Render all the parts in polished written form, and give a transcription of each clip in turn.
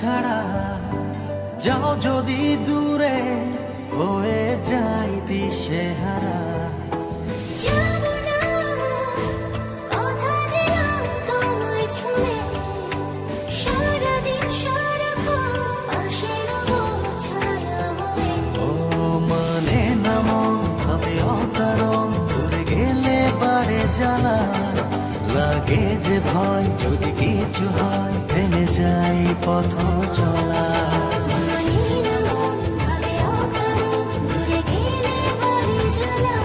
ছাড়া যাও যদি দূরে হয়ে যাই দিশেহারা। যাবো না, কথা দিলাম তোমায় ছুঁয়ে, সারাদিন সারাক্ষণ পাশে রবো ছায়া হয়ে। ও মানে না মন ভাবে অকারণ, দূরে গেলে বারে জ্বালা লাগে যে ভয়, যদি কিছু হয় থেমে যাই পথ চলা। মানে না মন ভাবে অকারণ, দূরে গেলে বাড়ি জ্বালা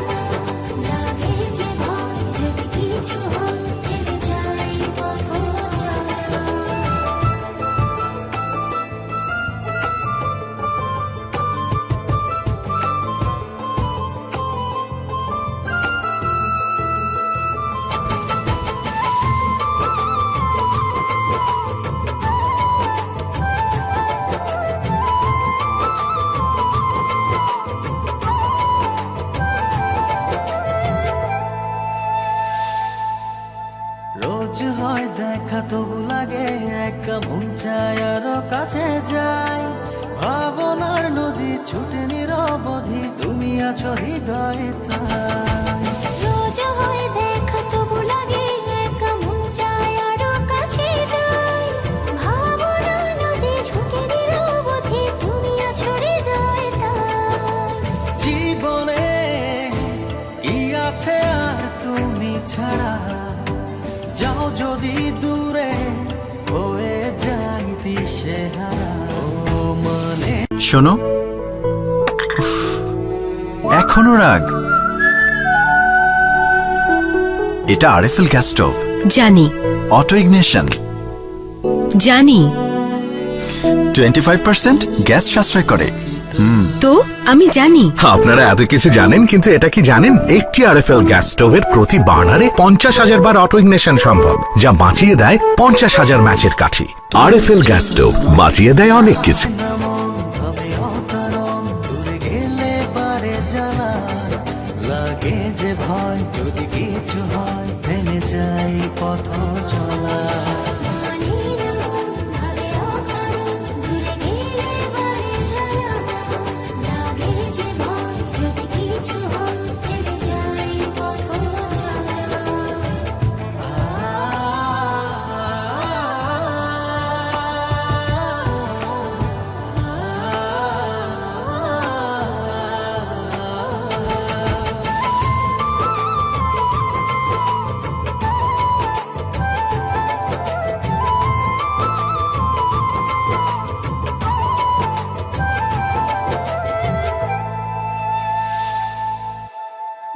লাগে যে ভয়, যদি কিছু হয় থেমে যাই পথ চলা। রোজ হয় দেখা তবু লাগে একা, মন চায় আরো কাছে যাই। ভাবনার নদী ছুটে নিরবধি, তুমি আছো হৃদয়ে তাই। রোজ হয় দেখা তবু লাগে একা, মন চায় আরো কাছে যাই। ভাবনা নদী ছুটে নিরবধি, তুমি আছো হৃদয়ে তাই। জীবনে কি আছে আর তুমি ছাড়া, যাও যদি দূরে হয়ে যাই দিশেহারা। ও মানে শোনো, উফ, এখনো রাগ? এটা আরএফএল গ্যাস স্টোভ, জানি অটো ইগনিশন, জানি 25% গ্যাস সাশ্রয় করে। তো আমি জানি। আপনারা এত কিছু জানেন, কিন্তু এটা কি জানেন একটি আরএফএল গ্যাস স্টোভের প্রতি বার্নারে 50,000 বার অটো ইগনিশন সম্ভব, যা বাঁচিয়ে দেয় 50,000 ম্যাচের কাঠি। আরএফএল গ্যাস স্টোভ বাঁচিয়ে দেয় অনেক কিছু। ভাবে অকারণ, দূরে গেলে বারে জ্বালা লাগে যে ভয়, যদি কিছু হয় থেমে যাই পথ চলা। মানে না মন ভাবে অকারণ, দূরে গেলে বাড়ি জ্বালা লাগে যে ভয়, যদি কিছু হয় থেমে যাই পথ চলা।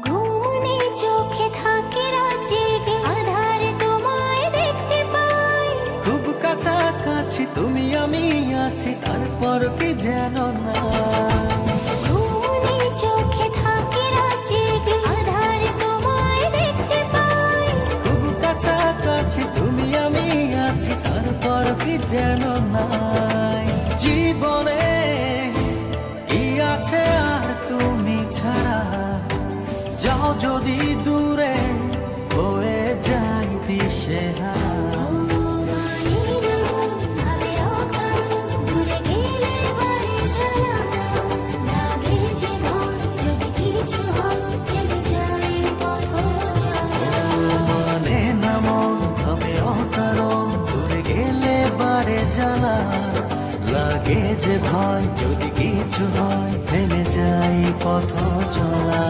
ঘুম নেই চোখে থাকে রাত জেগে, আধারে তোমায় দেখতে পাই। খুব কাছাকাছি তুমি আমি আছি, তারপর কি যেন না। ঘুম নেই চোখে থাকে রাত জেগে, আধারে তোমায় দেখতে পাই। খুব কাছাকাছি তুমি আমি আছি, তারপর কি যেন নাই। জীবনে কি আছে আর তুমি ছাড়া, যাও যদি দূরে হয়ে যাই দিশেহারা। মানে না মন ভাবে অকারণ, দূরে গেলে বাড়ি জ্বালা লাগে যে ভয়, যদি কিছু হয় থেমে যাই পথ চলা। মানে না মন ভাবে অকারণ, দূরে গেলে বারে জ্বালা লাগে যে ভয়, যদি কিছু হয় থেমে যাই পথ চলা।